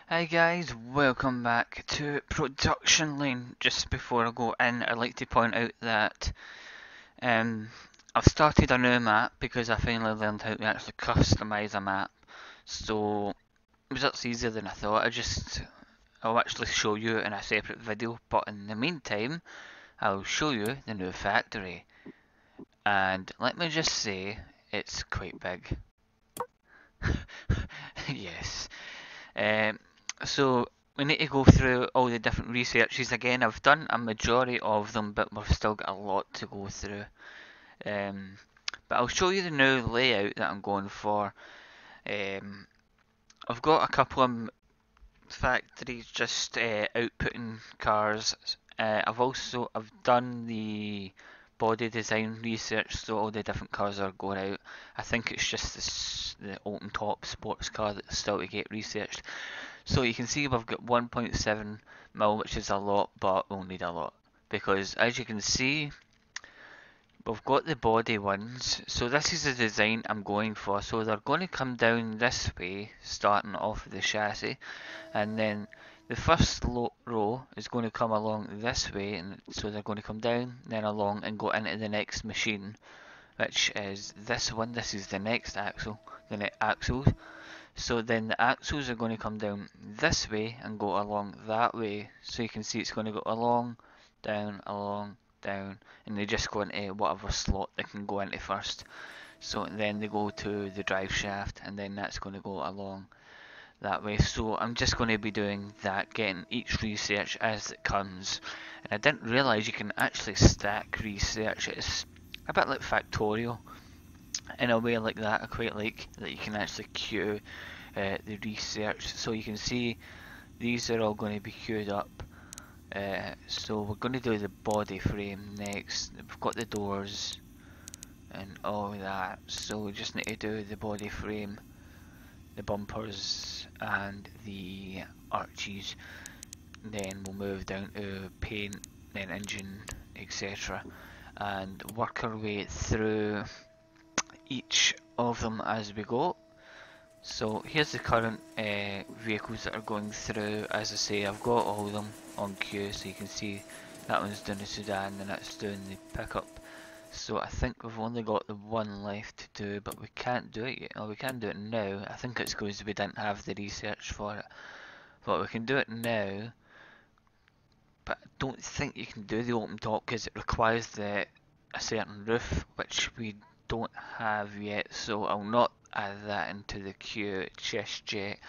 Hi guys, welcome back to Production Lane. Just before I go in, I'd like to point out that um, I've started a new map because I finally learned how to actually customise a map. So it was actually easier than I thought. I'll actually show you in a separate video, but in the meantime, I'll show you the new factory. And let me just say, it's quite big. Yes. Um, so we need to go through all the different researches again. I've done a majority of them, but we've still got a lot to go through. Um, but I'll show you the new layout that I'm going for. Um, I've got a couple of factories just outputting cars. I've done the body design research, so all the different cars are going out. I think it's just the open top sports car that's still to get researched. So you can see we've got 1.7 mil, which is a lot, but we'll need a lot. Because as you can see, we've got the body ones. So this is the design I'm going for. So they're going to come down this way, starting off the chassis. And then the first row is going to come along this way. And so they're going to come down, then along, and go into the next machine. Which is this one. This is the next axle. The next axles. So then the axles are going to come down this way and go along that way. So you can see it's going to go along, down, and they just go into whatever slot they can go into first. So then they go to the drive shaft, and then that's going to go along that way. So I'm just going to be doing that, getting each research as it comes. And I didn't realise you can actually stack research. It's a bit like Factorial in a way like that. I quite like that you can actually queue the research. So you can see these are all going to be queued up. So we're going to do the body frame next. We've got the doors and all that. So we just need to do the body frame, the bumpers and the arches. Then we'll move down to paint, then engine, etc. And work our way through each of them as we go. So here's the current vehicles that are going through. As I say, I've got all of them on queue, so you can see that one's doing the sedan and that's doing the pickup. So I think we've only got the one left to do, but we can't do it yet. Oh, we can do it now. I think it's because we didn't have the research for it. But we can do it now. But I don't think you can do the open top because it requires a certain roof, which we don't have yet. So I'll not add that into the queue just yet.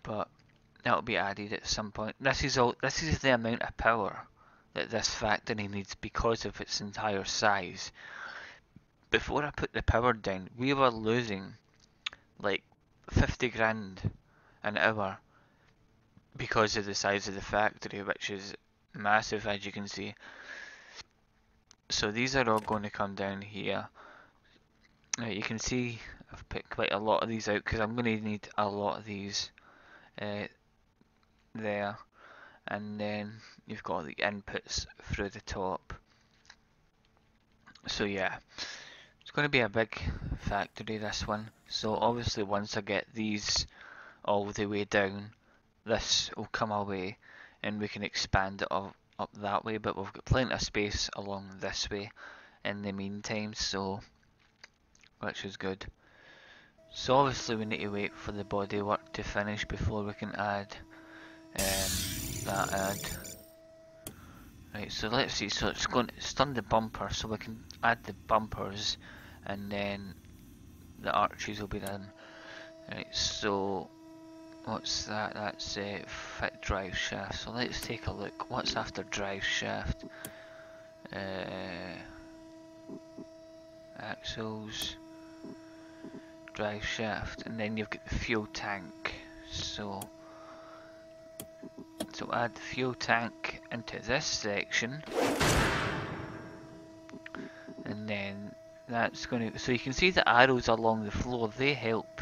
But that'll be added at some point. This is all. This is the amount of power that this factory needs because of its entire size. Before I put the power down, we were losing like 50 grand an hour because of the size of the factory, which is massive, as you can see. So these are all going to come down here. You can see I've picked quite a lot of these out because I'm going to need a lot of these there. And then you've got the inputs through the top. So yeah, it's going to be a big factory, this one. So obviously once I get these all the way down, this will come away and we can expand it up that way, but we've got plenty of space along this way in the meantime, so which is good. So obviously we need to wait for the bodywork to finish before we can add that add. Right, so let's see, so it's done the bumper, so we can add the bumpers and then the arches will be done. Right, so what's that? That's fit drive shaft. So let's take a look. What's after drive shaft? Axles, drive shaft, and then you've got the fuel tank. So add the fuel tank into this section, and then that's going to. So you can see the arrows along the floor. They help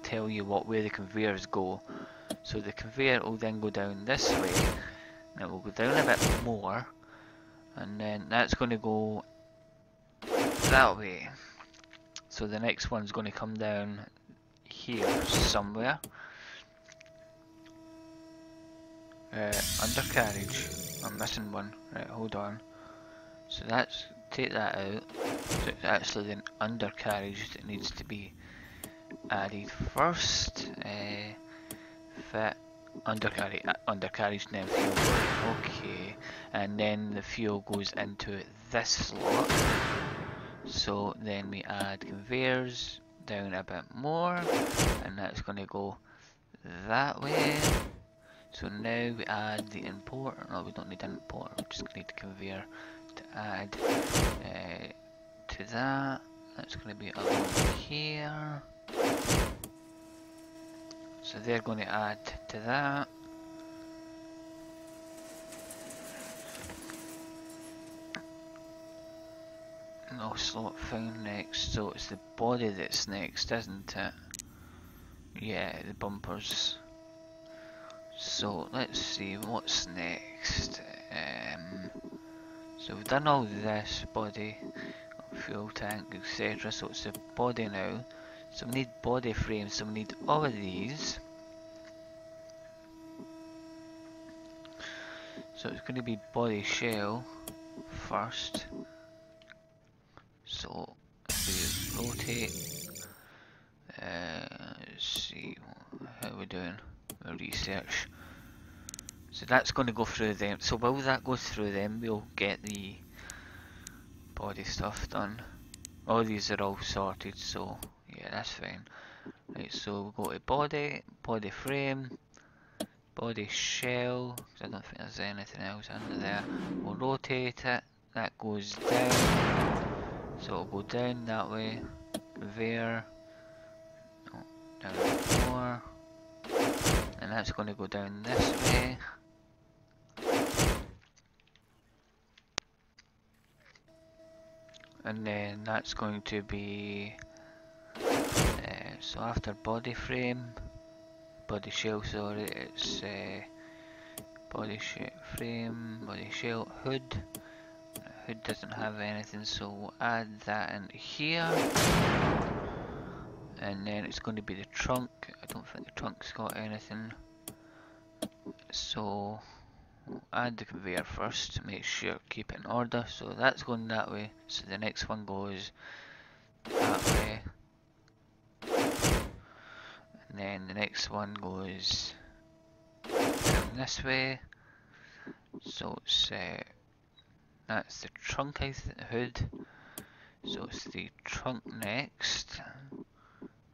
tell you what way the conveyors go. So the conveyor will then go down this way, and it will go down a bit more, and then that's going to go that way. So the next one's going to come down here somewhere, Undercarriage. I'm missing one. Right, hold on. So that's, take that out. So it's actually the undercarriage that needs to be added first. Fit undercarriage, then fuel body. Okay, and then the fuel goes into this slot. So then we add conveyors down a bit more, and that's going to go that way. So now we add the importer. No, we don't need an importer, we just need the conveyor to add to that. That's going to be along here. So they're going to add to that. No slot found next, so it's the body that's next, isn't it? Yeah, the bumpers. So let's see what's next. So we've done all this, body, fuel tank, etc. So it's the body now. So we need body frames, so we need all of these. So it's going to be body shell first. So if we rotate, let's see how we're doing the research. So that's going to go through them. So while that goes through them, we'll get the body stuff done. All these are all sorted, so yeah, that's fine. Right, so we'll go to body, body frame, body shell, because I don't think there's anything else under there. We'll rotate it, that goes down, so it'll go down that way, conveyor, no, down more, and that's going to go down this way. And then that's going to be, so after body frame, body shell, sorry, it's body frame, body shell, hood. Hood doesn't have anything, so we'll add that in here. And then it's going to be the trunk. I don't think the trunk's got anything, so we'll add the conveyor first to make sure, keep it in order. So that's going that way, so the next one goes that way. And then the next one goes down this way. So it's that's the trunk, hood. So it's the trunk next.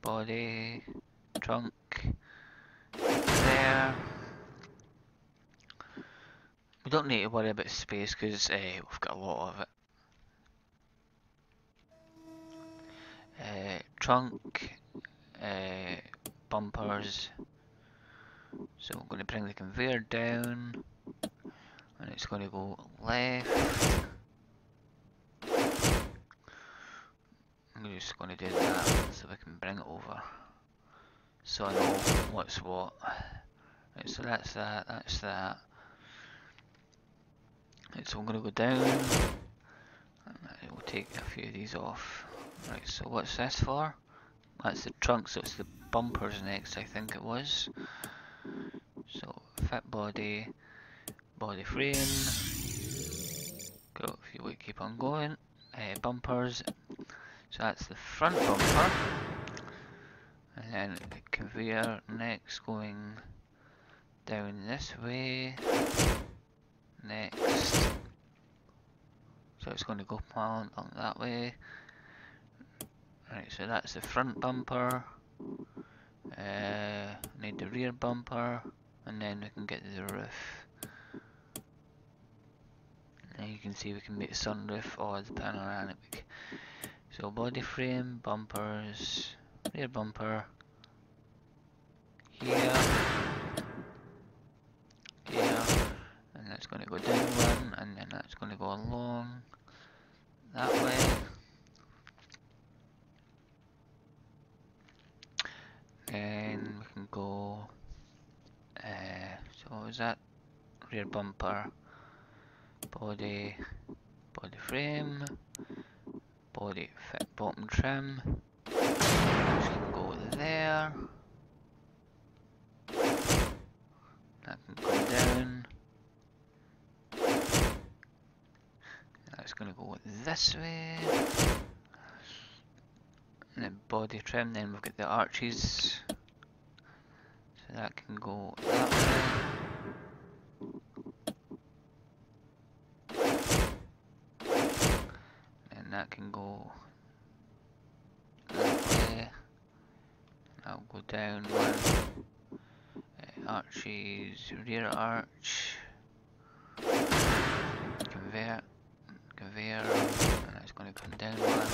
Body, trunk, there. We don't need to worry about space because we've got a lot of it. Trunk, bumpers. So I'm going to bring the conveyor down, and it's going to go left. I'm just going to do that so we can bring it over, so I know what's what. Right, so that's that, that's that. Right, so I'm going to go down, and we'll take a few of these off. Right, so what's this for? That's the trunk, so it's the bumpers next, I think it was. So fit body, body frame. Go, if you would keep on going. Bumpers. So that's the front bumper. And then the conveyor next going down this way. Next. So it's going to go along that way. Right, so that's the front bumper. Need the rear bumper, and then we can get to the roof. And you can see we can make the sunroof or the panoramic. So body frame, bumpers, rear bumper, here, and that's going to go down one, and then that's going to go along that way. Then we can go, so what was that? Rear bumper, body frame, body fit bottom trim, which can go there. That can go down. going to go this way. And then body trim, then we've got the arches. So that can go that way. And that can go that way. That'll go down one. Arches, rear arch. Conveyor, and it's going to come down one.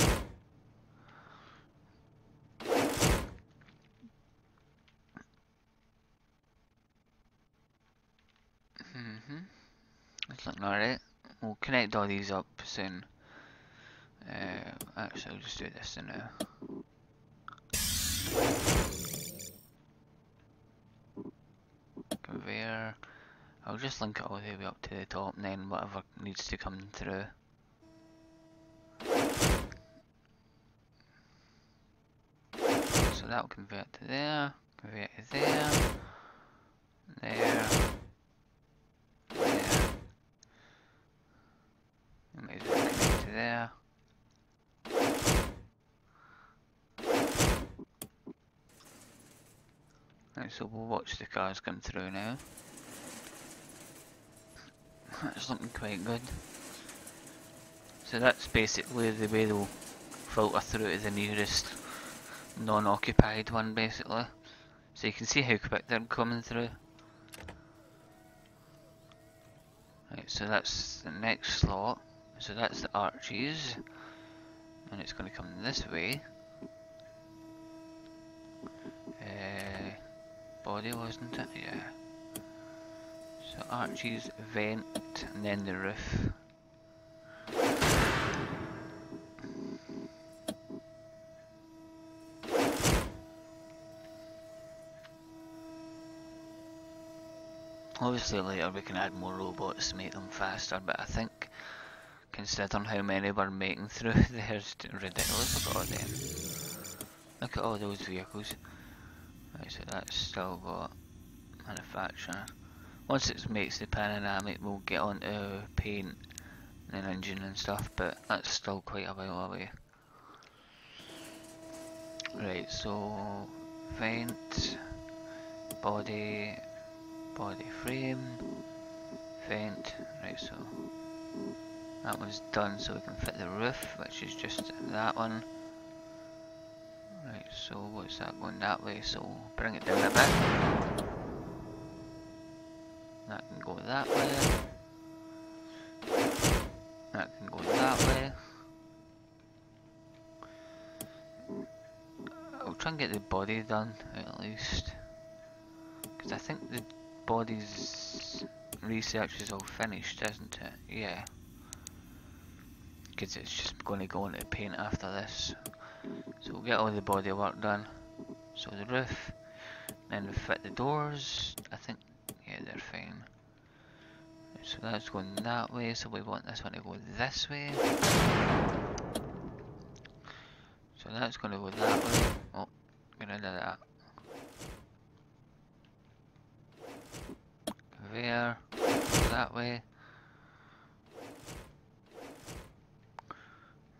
It's looking alright. We'll connect all these up soon. Actually, I'll just do this now. Conveyor. I'll just link it all the way up to the top, and then whatever needs to come through. So that'll convert to there, convert to there, there. Might as well connect to there. Right, so we'll watch the cars come through now. That's looking quite good. So that's basically the way they'll filter through to the nearest non-occupied one, basically. So you can see how quick they're coming through. Right, so that's the next slot. So that's the arches, and it's going to come this way. Body, wasn't it? Yeah. So arches, vent, and then the roof. Obviously later we can add more robots to make them faster, but I think considering how many we're making through, there's ridiculous. Look at all them. Look at all those vehicles. Right, so that's still got manufacturer. Once it makes the panoramic, we'll get on to paint and engine and stuff, but that's still quite a while away. Right, so vent, body frame, vent. Right, so that one's done, so we can fit the roof, which is just that one. Right, so what's that going that way? So we'll bring it down a bit. That can go that way. That can go that way. I'll try and get the body done at least, because I think the body's research is all finished, isn't it? Yeah. Because it's just going to go into paint after this. So we'll get all the body work done. So the roof, then we fit the doors. I think, yeah, they're fine. So that's going that way, so we want this one to go this way. So that's going to go that way. Oh, get rid of that. Conveyor, that way.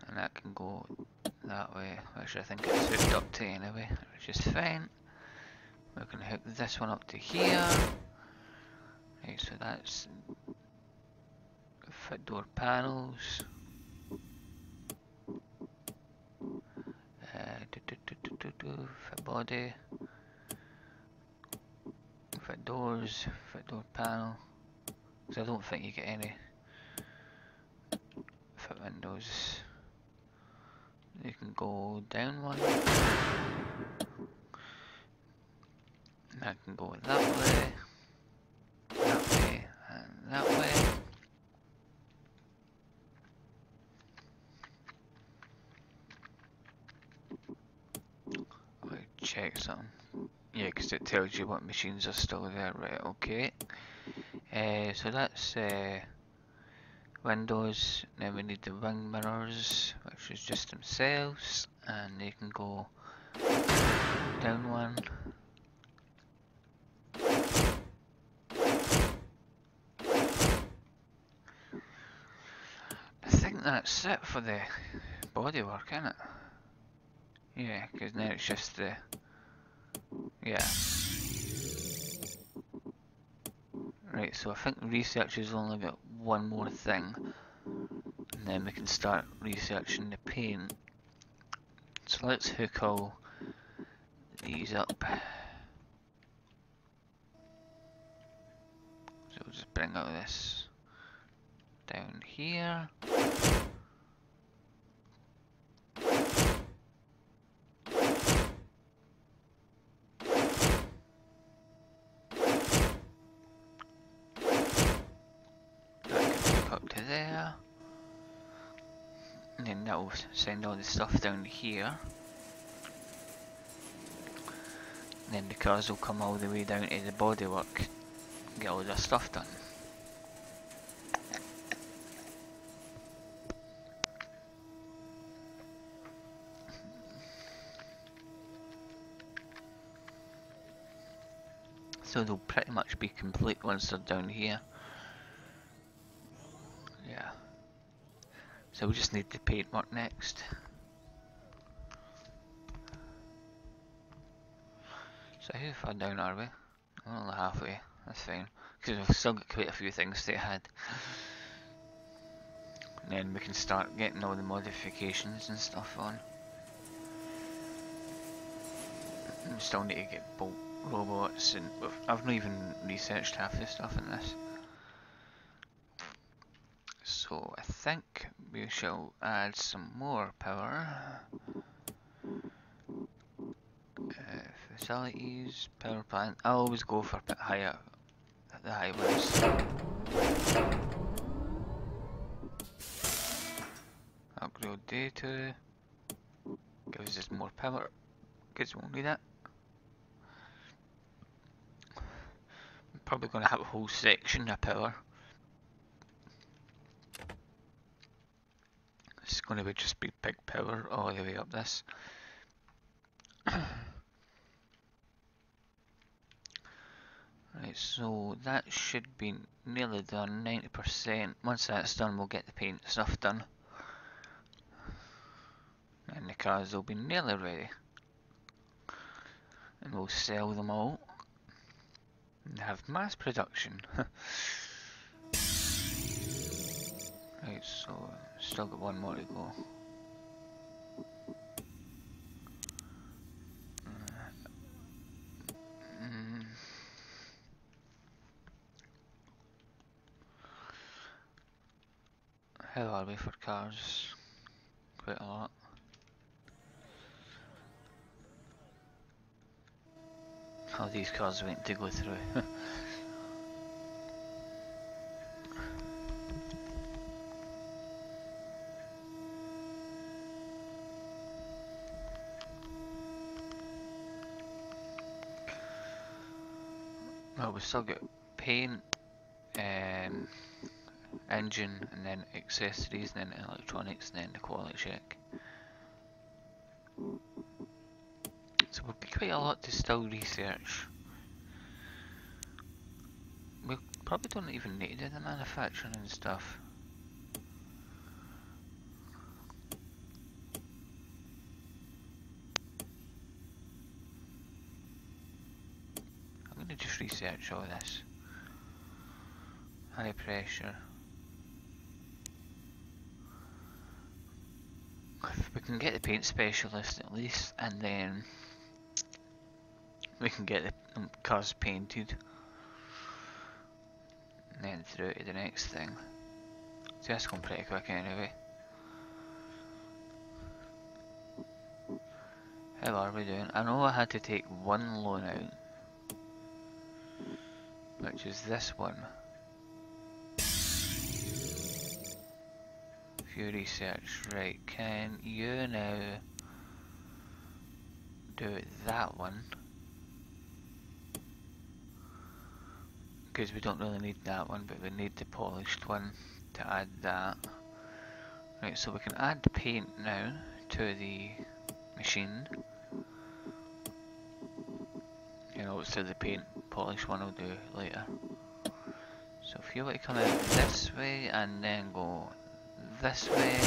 And that can go that way, which I think it's hooked up to anyway, which is fine. We can hook this one up to here. Right, so that's fit door panels. Fit body. Fit doors, fit door panel. Because I don't think you get any fit windows. You can go down one. That can go that way, and that way. I'll check something. Yeah, because it tells you what machines are still there. Right, okay. So that's windows. Then we need the wing mirrors, which is just themselves, and they can go down one. I think think that's it for the bodywork, isn't it? Yeah, because now it's just the... yeah. Right, so I think research has only got one more thing. And then we can start researching the paint. So let's hook all these up. So we'll just bring all this down here. Up to there, and then that will send all the stuff down here, and then the cars will come all the way down to the bodywork, get all their stuff done. So they'll pretty much be complete once they're down here. Yeah. So we just need the paintwork next. So how far down are we? We're only halfway, that's fine. Because we've still got quite a few things to add. And then we can start getting all the modifications and stuff on. We still need to get bolt robots, and I've not even researched half the stuff in this. So I think we shall add some more power. Facilities, power plant. I always go for a bit higher, the high ones. Upgrade data. Gives us more power. Because we'll need it. I'm probably going to have a whole section of power. It's going to be just big power all the way up this. Right, so that should be nearly done, 90%. Once that's done, we'll get the paint stuff done. And the cars will be nearly ready. And we'll sell them all. And have mass production. Right, so still got one more to go. How are we for cars? Quite a lot. Oh, these cars waiting to go through. Well, we've still got paint, engine, and then accessories, and then electronics, and then the quality check. So we'll be quite a lot to still research. We probably don't even need to do the manufacturing and stuff. I'm going to just research all this. High pressure. If we can get the paint specialist at least, and then we can get the cars painted, and then through to the next thing. So that's going pretty quick anyway. How are we doing? I know I had to take one loan out, which is this one. View research, right, can you now do that one? Because we don't really need that one, but we need the polished one to add that. Right, so we can add the paint now to the machine. You know, so the paint polish one will do later. So if you want to come out this way and then go this way.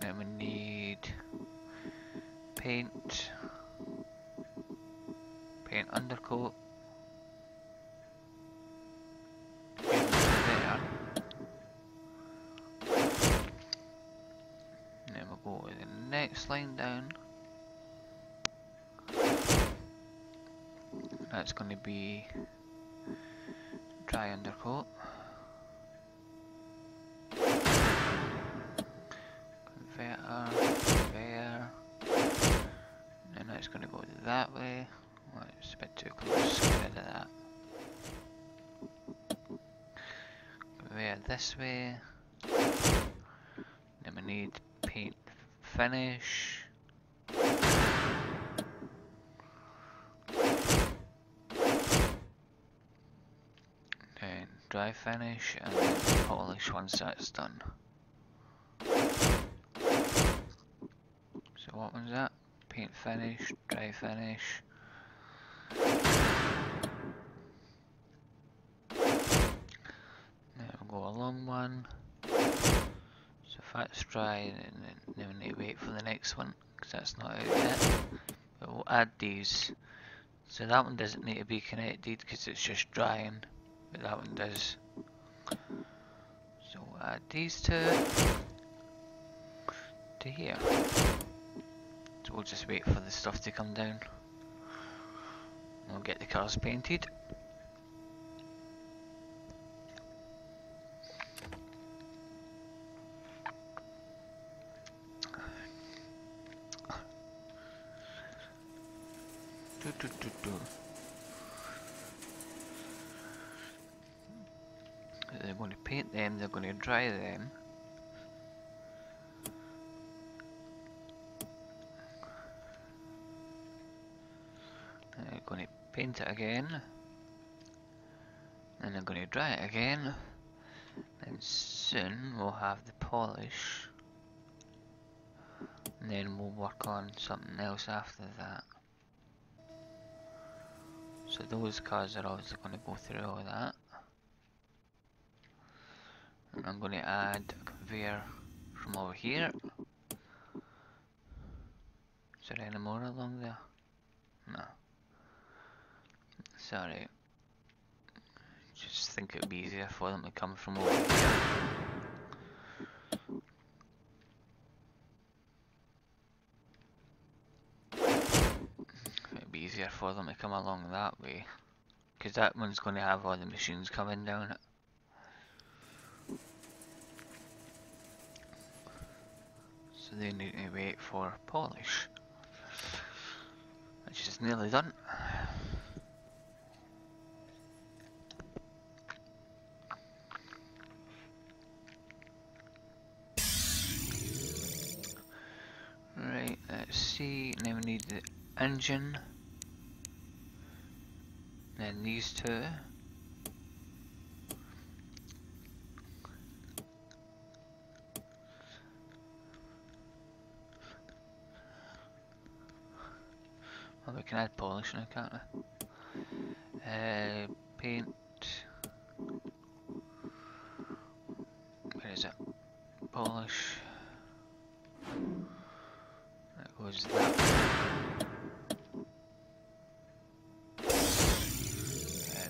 Then we need paint undercoat. There. And then we'll go to the next line down. That's going to be dry undercoat. Converter, there. And then that's going to go that way. Well, it's a bit too close, get rid of that. Conveyor this way. Then we need paint finish. Then dry finish and then polish once that's done. So what was that? Paint finish, dry finish. Then we'll go a long one. So if that's dry, then we need to wait for the next one, because that's not out yet. But we'll add these. So that one doesn't need to be connected, because it's just drying. But that one does. So we'll add these two to here. So we'll just wait for the stuff to come down. We'll get the cars painted. They're going to paint them, they're going to dry them. And they're going to paint it again. And they're going to dry it again. And soon we'll have the polish. And then we'll work on something else after that. So those cars are obviously going to go through all that. And I'm going to add a conveyor from over here. Is there any more along there? No. Sorry. Just think it would be easier for them to come from over here. It would be easier for them to come along that way. Because that one's going to have all the machines coming down it. So they need to wait for polish. Which is nearly done. Right, let's see. Now we need the engine. Then these two. Well, we can add polish now, can't we? Paint. Where is it? Polish. That goes that way.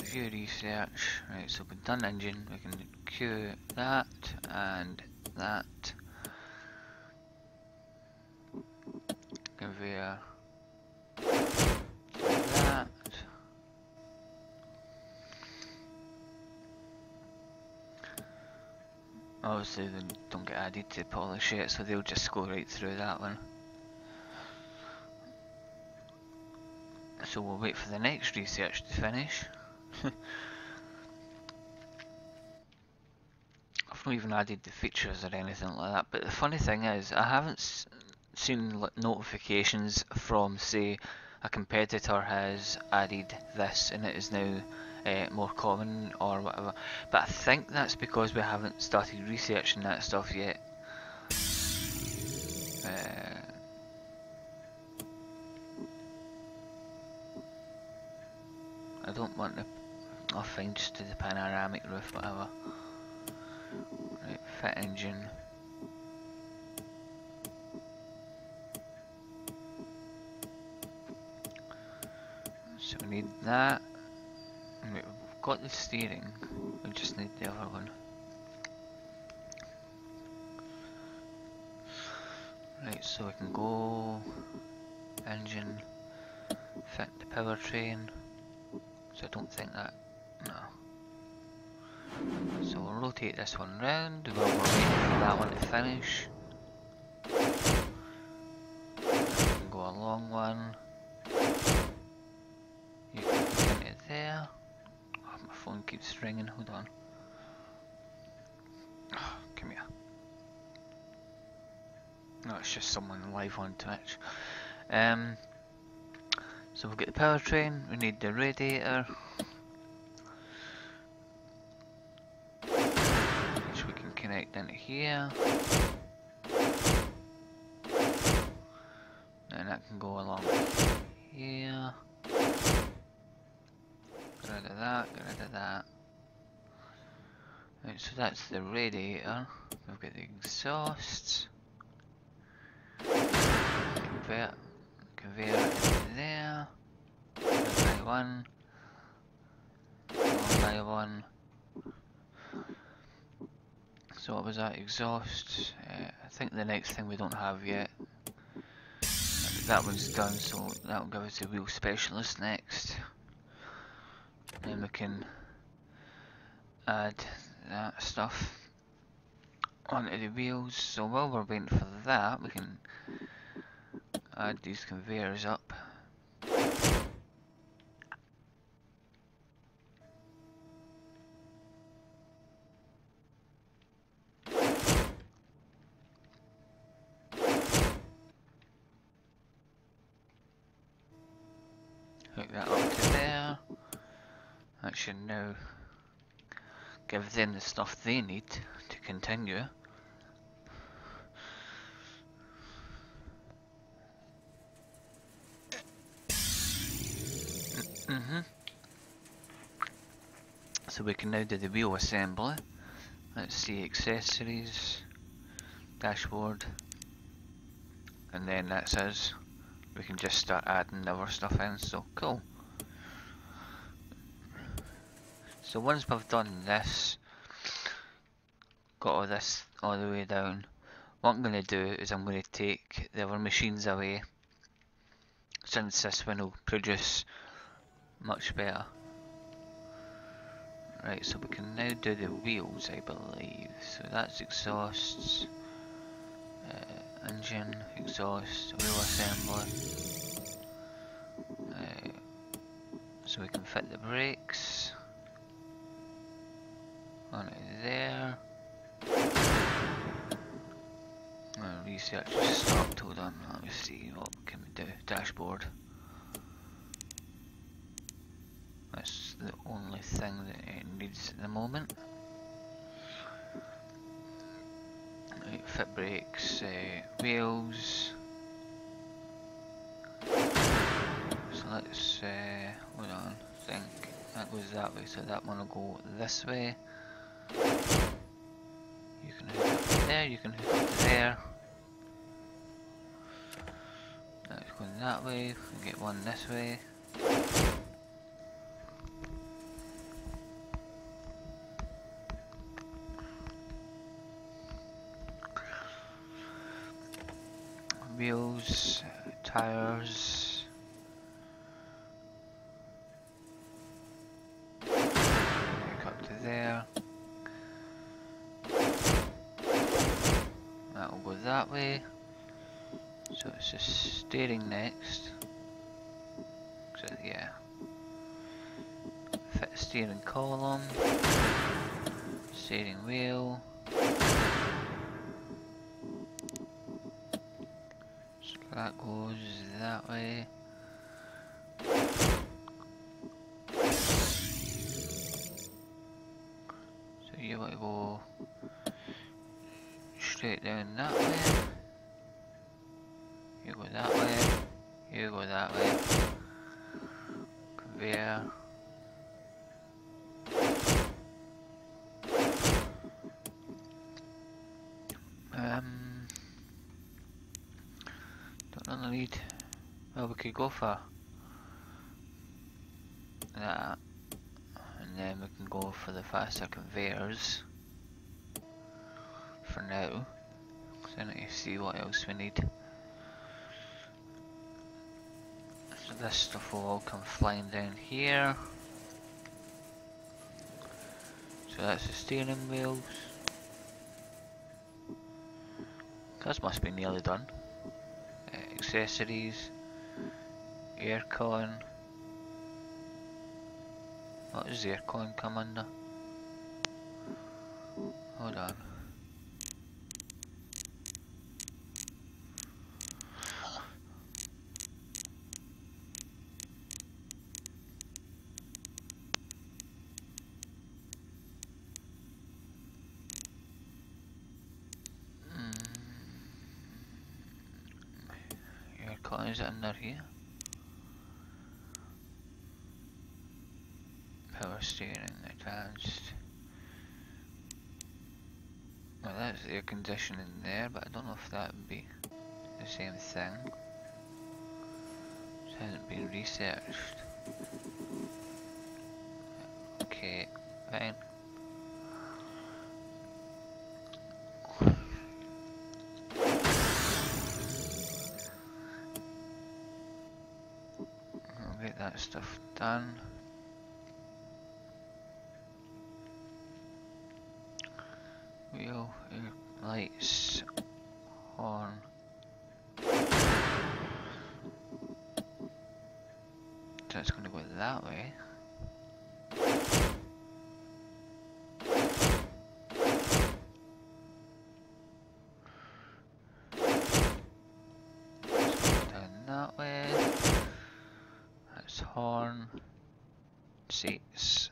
View research. Right, so we've done engine. We can queue that and that. Conveyor. That. Obviously they don't get added to polish yet, so they'll just go right through that one. So we'll wait for the next research to finish. I've not even added the features or anything like that, but the funny thing is I haven't seen notifications from, say, a competitor has added this and it is now more common or whatever, but I think that's because we haven't started researching that stuff yet. I don't want to. I'll find just to the panoramic roof, whatever. Fit engine. So we need that. And we've got the steering. We just need the other one. Right, so we can go engine, fit the powertrain. So I don't think that, no. So we'll rotate this one round while we're waiting for that one to finish. We can go a long one. You can put it there. Oh, my phone keeps ringing, hold on. Oh, come here. No, it's just someone live on Twitch. So we'll get the powertrain, we need the radiator, which we can connect into here. And that can go along here. Get rid of that, get rid of that. Right, so that's the radiator. We've got the exhausts. Conveyor into there. One by one. One by one. So what was that? Exhaust. I think the next thing we don't have yet. That one's done, so that'll give us the wheel specialist next. Then we can add that stuff onto the wheels. So while we're waiting for that, we can add these conveyors up. Hook that up to there. That should now give them the stuff they need to continue. So we can now do the wheel assembly. Let's see, accessories, dashboard, and then that's us. We can just start adding our stuff in, so cool. So once we've done this, got all this all the way down, what I'm going to do is I'm going to take the other machines away, since this one will produce much better. Right, so we can now do the wheels, I believe. So that's exhausts, engine, exhaust, wheel assembly. So we can fit the brakes onto there. Research is stopped, hold on, let me see, what can we do? Dashboard. That's the only thing that it needs at the moment. Right, fit brakes, wheels. So let's, hold on, I think that goes that way, so that one will go this way. You can hook up to there, you can hook up to there. That's going that way, we can get one this way. Wheels, tires. Hook up to there. That will go that way. So it's just steering next. So yeah. Fit steering column. Steering wheel. So that goes that way. So you want to go straight down that way. You go that way. You go that way. Conveyor. could go for that, and then we can go for the faster conveyors for now, because I need to see what else we need. So this stuff will all come flying down here. So that's the steering wheels. This must be nearly done. Accessories, aircon. What does aircon come under? Hold on. Aircon is under here. Power steering advanced. Well, that's air conditioning there, but I don't know if that would be the same thing. It hasn't been researched. Okay, fine. I'll get that stuff done. Wheel, lights, horn. So it's going to go that way. Down that way. That's horn. Seats.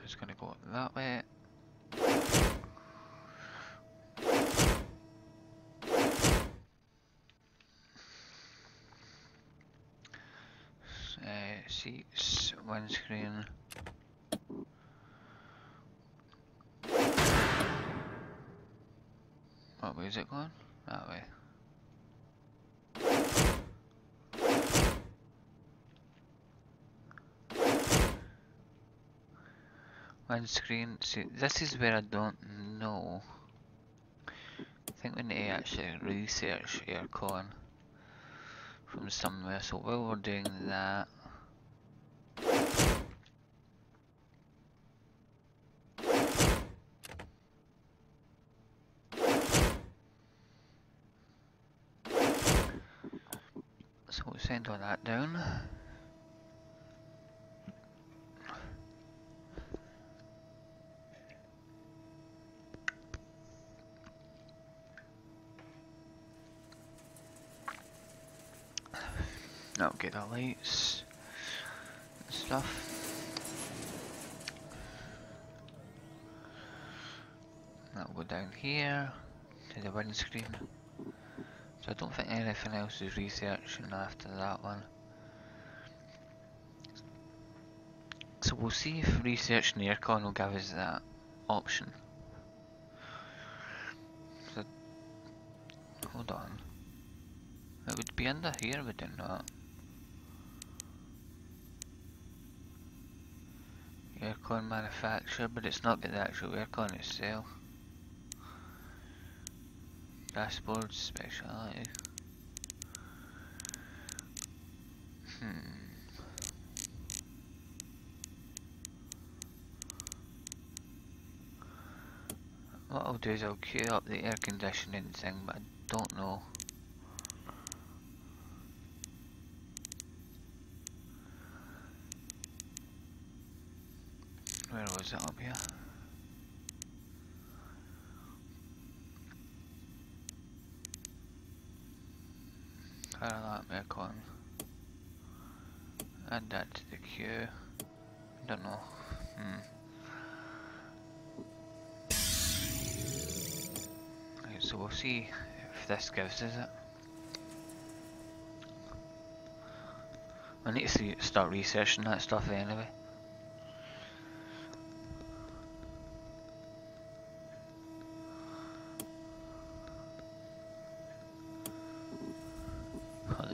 It's going to go that way. Seats, windscreen. What way is it going? That way. Windscreen. See, this is where I don't know. I think we need to actually research aircon from somewhere. So while we're doing that, so we'll send all that down. Now get the lights and stuff. That'll go down here to the windscreen. So I don't think anything else is researching after that one. So we'll see if researching the aircon will give us that option. So, hold on. It would be under here, would it not? Aircon manufacturer, but it's not got the actual aircon itself. Dashboard speciality. What I'll do is I'll queue up the air conditioning thing, but I don't know. Where was it up here? Parallax aircon. Add that to the queue. I don't know. Right, so we'll see if this gives us it. I need to start researching that stuff anyway.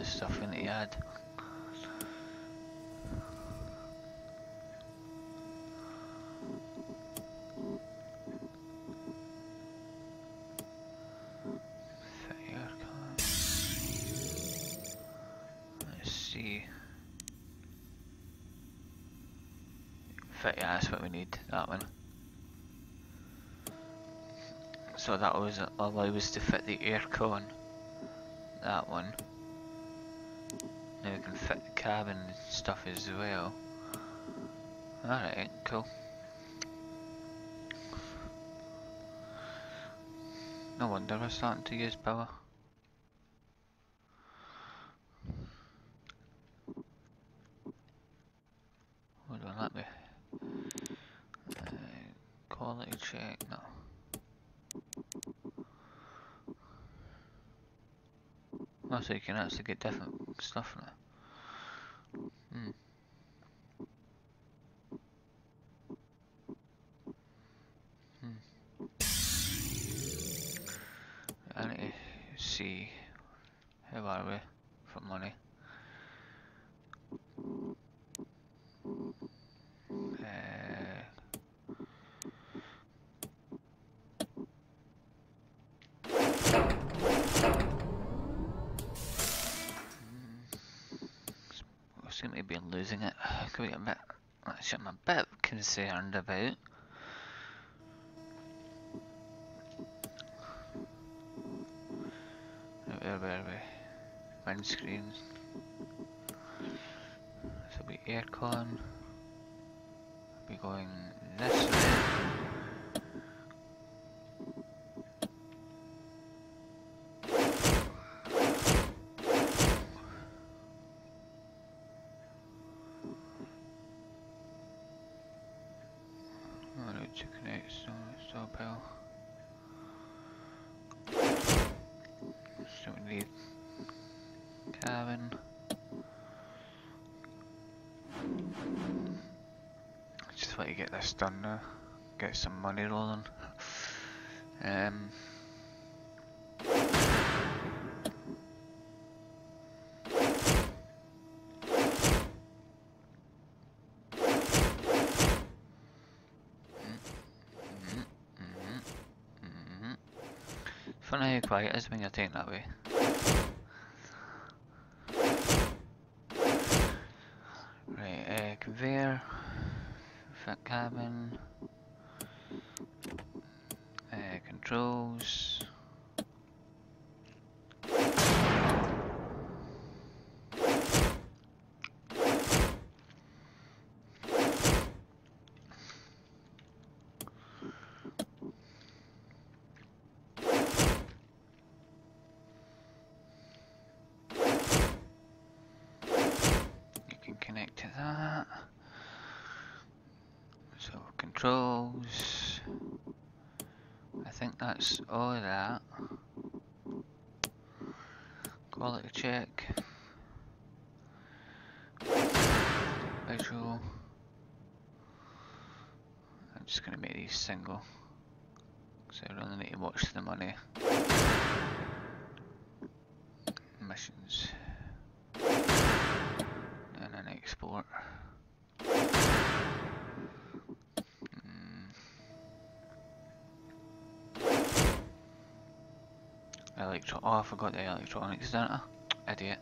the stuff we need to add. Let's see. Fit, yeah, that's what we need, that one. So that was allow us to fit the aircon. That one. Now we can fit the cabin and stuff as well. Alright, cool. No wonder we're starting to use power. Hold on, let me... quality check, no. Oh, so you can actually get different stuff now. I need to see, how are we for money? I seem to be losing it. Could be a bit, that's I'm a bit concerned about. Where were we? Windscreen. This will be aircon. Be going this way. Alright, to connect stockpile. So we need cabin. Just want to get this done now. Get some money rolling. Funny how quiet it is when you're taking that way. Right, conveyor, fit cabin, controls. Connect to that. So controls. I think that's all of that. Quality check. Visual. I'm just gonna make these single. So I really need to watch the money. Missions. And then export. Oh, I forgot the electronics, didn't I? Idiot.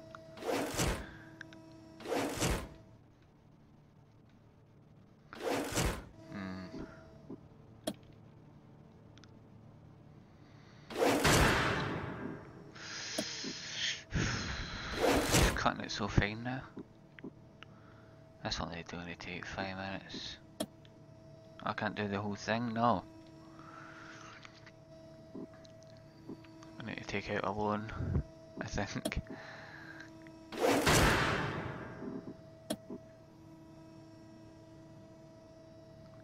Just cutting it so fine now. That's only going to take 5 minutes. I can't do the whole thing, no. I need to take out a loan, I think.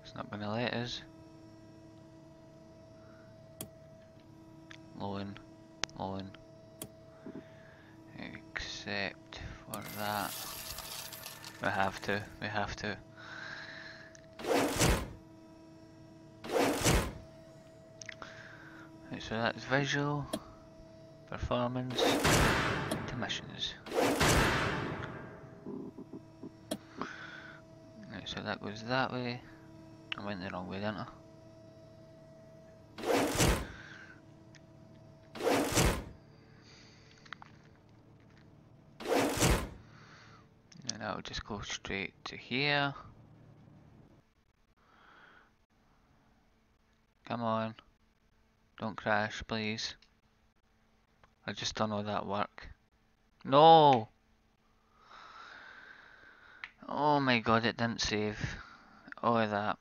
It's not going to let us. Loan. Except for that. We have to. Right, so that's visual, performance, into missions. Right, so that goes that way. I went the wrong way, didn't I? And that'll just go straight to here. Come on. Don't crash, please. I just done all that work. No! Oh my god, it didn't save. All of that.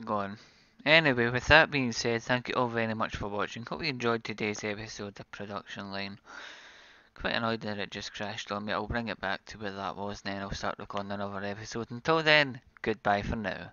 Gone. Anyway, with that being said, thank you all very much for watching. Hope you enjoyed today's episode of Production Line. Quite annoyed that it just crashed on me. I'll bring it back to where that was and then I'll start recording another episode. Until then, goodbye for now.